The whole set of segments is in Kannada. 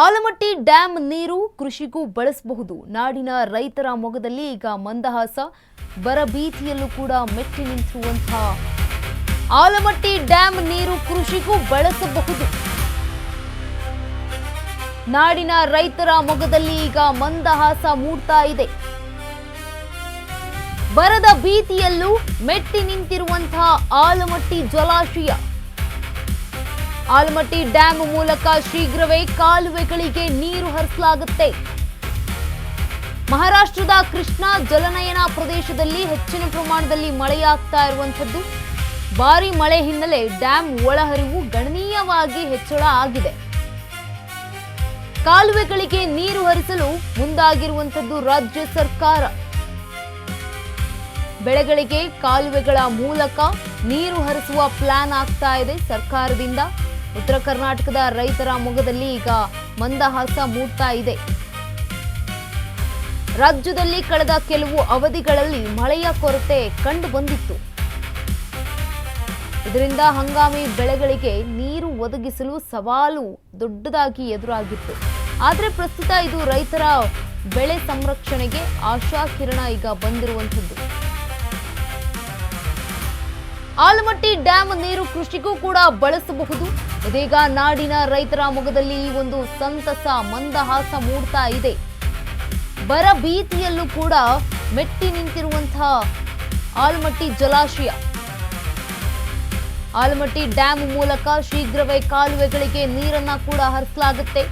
ಆಲಮಟ್ಟಿ ಡ್ಯಾಂ ನೀರು ಕೃಷಿಗೂ ಬಳಸಬಹುದು. ನಾಡಿನ ರೈತರ ಮೊಗದಲ್ಲಿ ಈಗ ಮಂದಹಾಸ, ಬರಭೀತಿಯಲ್ಲೂ ಕೂಡ ಮೆಟ್ಟಿ ನಿಂತಿರುವಂತಹ ಆಲಮಟ್ಟಿ ಡ್ಯಾಂ ನೀರು ಕೃಷಿಗೂ ಬಳಸಬಹುದು. ನಾಡಿನ ರೈತರ ಮೊಗದಲ್ಲಿ ಈಗ ಮಂದಹಾಸ ಮೂಡ್ತಾ ಇದೆ. ಬರದ ಭೀತಿಯಲ್ಲೂ ಮೆಟ್ಟಿ ನಿಂತಿರುವಂತಹ ಆಲಮಟ್ಟಿ ಜಲಾಶಯ. ಆಲಮಟ್ಟಿ ಡ್ಯಾಂ ಮೂಲಕ ಶೀಘ್ರವೇ ಕಾಲುವೆಗಳಿಗೆ ನೀರು ಹರಿಸಲಾಗುತ್ತೆ. ಮಹಾರಾಷ್ಟ್ರದ ಕೃಷ್ಣಾ ಜಲನಯನ ಪ್ರದೇಶದಲ್ಲಿ ಹೆಚ್ಚಿನ ಪ್ರಮಾಣದಲ್ಲಿ ಮಳೆಯಾಗ್ತಾ ಇರುವಂತದ್ದು. ಭಾರಿ ಮಳೆ ಹಿನ್ನೆಲೆ ಡ್ಯಾಂ ಒಳಹರಿವು ಗಣನೀಯವಾಗಿ ಹೆಚ್ಚಳ ಆಗಿದೆ. ಕಾಲುವೆಗಳಿಗೆ ನೀರು ಹರಿಸಲು ಮುಂದಾಗಿರುವಂತದ್ದು ರಾಜ್ಯ ಸರ್ಕಾರ. ಬೆಳೆಗಳಿಗೆ ಕಾಲುವೆಗಳ ಮೂಲಕ ನೀರು ಹರಿಸುವ ಪ್ಲಾನ್ ಆಗ್ತಾ ಇದೆ ಸರ್ಕಾರದಿಂದ. ಉತ್ತರ ಕರ್ನಾಟಕದ ರೈತರ ಮೊಗದಲ್ಲಿ ಈಗ ಮಂದಹಾಸ ಮೂಡ್ತಾ ಇದೆ. ರಾಜ್ಯದಲ್ಲಿ ಕಳೆದ ಕೆಲವು ಅವಧಿಗಳಲ್ಲಿ ಮಳೆಯ ಕೊರತೆ ಕಂಡು ಬಂದಿತ್ತು. ಇದರಿಂದ ಹಂಗಾಮಿ ಬೆಳೆಗಳಿಗೆ ನೀರು ಒದಗಿಸಲು ಸವಾಲು ದೊಡ್ಡದಾಗಿ ಎದುರಾಗಿತ್ತು. ಆದರೆ ಪ್ರಸ್ತುತ ಇದು ರೈತರ ಬೆಳೆ ಸಂರಕ್ಷಣೆಗೆ ಆಶಾ ಕಿರಣ ಈಗ ಬಂದಿರುವಂತದ್ದು. ಆಲಮಟ್ಟಿ ಡ್ಯಾಂ ನೀರು ಕೃಷಿಗೂ ಕೂಡ ಬಳಸಬಹುದು. ಇದೀಗ ನಾಡಿನ ರೈತರ ಮೊಗದಲ್ಲಿ ಈ ಒಂದು ಸಂತಸ, ಮಂದಹಾಸ ಮೂಡ್ತಾ ಇದೆ. ಬರ ಭೀತಿಯಲ್ಲೂ ಕೂಡ ಮೆಟ್ಟಿ ನಿಂತಿರುವಂತಹ ಆಲಮಟ್ಟಿ ಜಲಾಶಯ. ಆಲಮಟ್ಟಿ ಡ್ಯಾಂ ಮೂಲಕ ಶೀಘ್ರವೇ ಕಾಲುವೆಗಳಿಗೆ ನೀರನ್ನ ಕೂಡ ಹರಿಸಲಾಗುತ್ತೆ.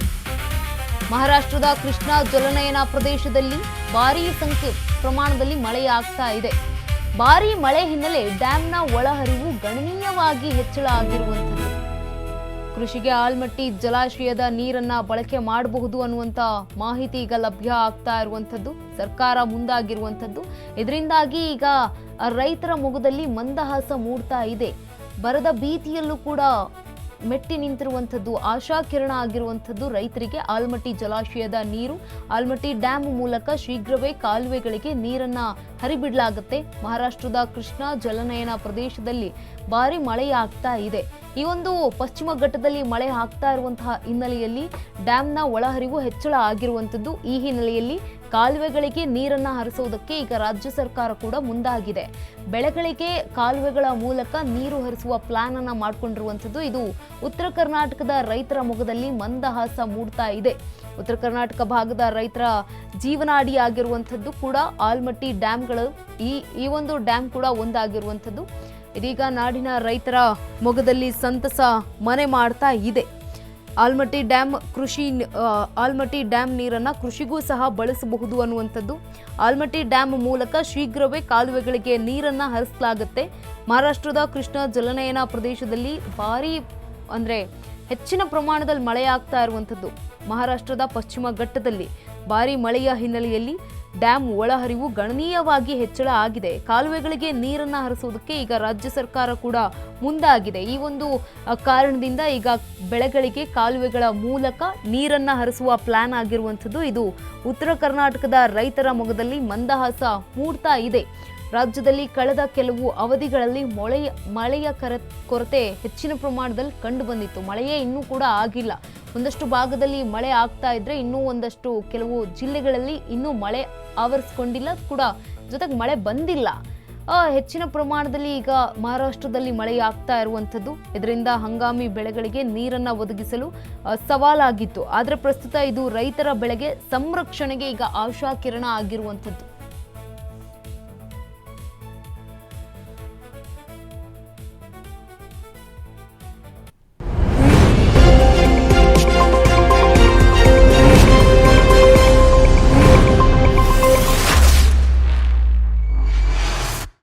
ಮಹಾರಾಷ್ಟ್ರದ ಕೃಷ್ಣಾ ಜಲನಯನ ಪ್ರದೇಶದಲ್ಲಿ ಭಾರೀ ಪ್ರಮಾಣದಲ್ಲಿ ಮಳೆಯಾಗ್ತಾ ಇದೆ. ಭಾರೀ ಮಳೆ ಹಿನ್ನೆಲೆ ಡ್ಯಾಂನ ಒಳಹರಿವು ಗಣನೀಯವಾಗಿ ಹೆಚ್ಚಳ ಆಗಿರುವಂಥದ್ದು. ಕೃಷಿಗೆ ಆಲಮಟ್ಟಿ ಜಲಾಶಯದ ನೀರನ್ನ ಬಳಕೆ ಮಾಡಬಹುದು ಅನ್ನುವಂತ ಮಾಹಿತಿ ಈಗ ಲಭ್ಯ ಆಗ್ತಾ ಇರುವಂತದ್ದು. ಸರ್ಕಾರ ಮುಂದಾಗಿರುವಂತದ್ದು. ಇದರಿಂದಾಗಿ ಈಗ ರೈತರ ಮೊಗದಲ್ಲಿ ಮಂದಹಾಸ ಮೂಡ್ತಾ ಇದೆ. ಬರದ ಭೀತಿಯಲ್ಲೂ ಕೂಡ ಮೆಟ್ಟಿ ನಿಂತಿರುವಂಥದ್ದು, ಆಶಾ ಕಿರಣ ಆಗಿರುವಂಥದ್ದು ರೈತರಿಗೆ. ಆಲಮಟ್ಟಿ ಜಲಾಶಯದ ನೀರು ಆಲಮಟ್ಟಿ ಡ್ಯಾಂ ಮೂಲಕ ಶೀಘ್ರವೇ ಕಾಲುವೆಗಳಿಗೆ ನೀರನ್ನ ಹರಿಬಿಡಲಾಗುತ್ತೆ. ಮಹಾರಾಷ್ಟ್ರದ ಕೃಷ್ಣಾ ಜಲನಯನ ಪ್ರದೇಶದಲ್ಲಿ ಭಾರಿ ಮಳೆಯಾಗ್ತಾ ಇದೆ. ಈ ಒಂದು ಪಶ್ಚಿಮ ಘಟ್ಟದಲ್ಲಿ ಮಳೆ ಆಗ್ತಾ ಇರುವಂತಹ ಹಿನ್ನೆಲೆಯಲ್ಲಿ ಡ್ಯಾಂನ ಒಳಹರಿವು ಹೆಚ್ಚಳ ಆಗಿರುವಂಥದ್ದು. ಈ ಹಿನ್ನೆಲೆಯಲ್ಲಿ ಕಾಲುವೆಗಳಿಗೆ ನೀರನ್ನ ಹರಿಸೋದಕ್ಕೆ ಈಗ ರಾಜ್ಯ ಸರ್ಕಾರ ಕೂಡ ಮುಂದಾಗಿದೆ. ಬೆಳೆಗಳಿಗೆ ಕಾಲುವೆಗಳ ಮೂಲಕ ನೀರು ಹರಿಸುವ ಪ್ಲಾನ್ ಅನ್ನ ಮಾಡಿಕೊಂಡಿರುವಂಥದ್ದು. ಇದು ಉತ್ತರ ಕರ್ನಾಟಕದ ರೈತರ ಮೊಗದಲ್ಲಿ ಮಂದಹಾಸ ಮೂಡ್ತಾ ಇದೆ. ಉತ್ತರ ಕರ್ನಾಟಕ ಭಾಗದ ರೈತರ ಜೀವನಾಡಿ ಆಗಿರುವಂಥದ್ದು ಕೂಡ ಆಲಮಟ್ಟಿ ಡ್ಯಾಂಗಳು. ಈ ಒಂದು ಡ್ಯಾಂ ಕೂಡ ಒಂದಾಗಿರುವಂಥದ್ದು. ಇದೀಗ ನಾಡಿನ ರೈತರ ಮೊಗದಲ್ಲಿ ಸಂತಸ ಮನೆ ಮಾಡ್ತಾ ಇದೆ. ಆಲಮಟ್ಟಿ ಡ್ಯಾಂ ನೀರನ್ನ ಕೃಷಿಗೂ ಸಹ ಬಳಸಬಹುದು ಅನ್ನುವಂಥದ್ದು. ಆಲಮಟ್ಟಿ ಡ್ಯಾಂ ಮೂಲಕ ಶೀಘ್ರವೇ ಕಾಲುವೆಗಳಿಗೆ ನೀರನ್ನ ಹರಿಸಲಾಗುತ್ತೆ. ಮಹಾರಾಷ್ಟ್ರದ ಕೃಷ್ಣಾ ಜಲನಯನ ಪ್ರದೇಶದಲ್ಲಿ ಭಾರಿ ಹೆಚ್ಚಿನ ಪ್ರಮಾಣದಲ್ಲಿ ಮಳೆಯಾಗ್ತಾ ಇರುವಂಥದ್ದು. ಮಹಾರಾಷ್ಟ್ರದ ಪಶ್ಚಿಮ ಘಟ್ಟದಲ್ಲಿ ಭಾರಿ ಮಳೆಯ ಹಿನ್ನೆಲೆಯಲ್ಲಿ ಡ್ಯಾಂ ಒಳಹರಿವು ಗಣನೀಯವಾಗಿ ಹೆಚ್ಚಳ ಆಗಿದೆ. ಕಾಲುವೆಗಳಿಗೆ ನೀರನ್ನ ಹರಿಸೋದಕ್ಕೆ ಈಗ ರಾಜ್ಯ ಸರ್ಕಾರ ಕೂಡ ಮುಂದಾಗಿದೆ. ಈ ಒಂದು ಕಾರಣದಿಂದ ಈಗ ಬೆಳೆಗಳಿಗೆ ಕಾಲುವೆಗಳ ಮೂಲಕ ನೀರನ್ನ ಹರಿಸುವ ಪ್ಲಾನ್ ಆಗಿರುವಂಥದ್ದು. ಇದು ಉತ್ತರ ಕರ್ನಾಟಕದ ರೈತರ ಮೊಗದಲ್ಲಿ ಮಂದಹಾಸ ಮೂಡ್ತಾ ಇದೆ. ರಾಜ್ಯದಲ್ಲಿ ಕಳೆದ ಕೆಲವು ಅವಧಿಗಳಲ್ಲಿ ಮಳೆಯ ಕೊರತೆ ಹೆಚ್ಚಿನ ಪ್ರಮಾಣದಲ್ಲಿ ಕಂಡು ಬಂದಿತ್ತು. ಮಳೆಯೇ ಇನ್ನೂ ಕೂಡ ಆಗಿಲ್ಲ. ಒಂದಷ್ಟು ಭಾಗದಲ್ಲಿ ಮಳೆ ಆಗ್ತಾ ಇದ್ರೆ ಇನ್ನೂ ಒಂದಷ್ಟು ಕೆಲವು ಜಿಲ್ಲೆಗಳಲ್ಲಿ ಇನ್ನೂ ಮಳೆ ಆವರಿಸಿಕೊಂಡಿಲ್ಲ ಕೂಡ, ಜೊತೆಗೆ ಮಳೆ ಬಂದಿಲ್ಲ. ಹೆಚ್ಚಿನ ಪ್ರಮಾಣದಲ್ಲಿ ಈಗ ಮಹಾರಾಷ್ಟ್ರದಲ್ಲಿ ಮಳೆ ಆಗ್ತಾ ಇರುವಂಥದ್ದು. ಇದರಿಂದ ಹಂಗಾಮಿ ಬೆಳೆಗಳಿಗೆ ನೀರನ್ನ ಒದಗಿಸಲು ಸವಾಲಾಗಿತ್ತು. ಆದರೆ ಪ್ರಸ್ತುತ ಇದು ರೈತರ ಬೆಳೆಗೆ ಸಂರಕ್ಷಣೆಗೆ ಈಗ ಆಶಾ ಕಿರಣ ಆಗಿರುವಂಥದ್ದು.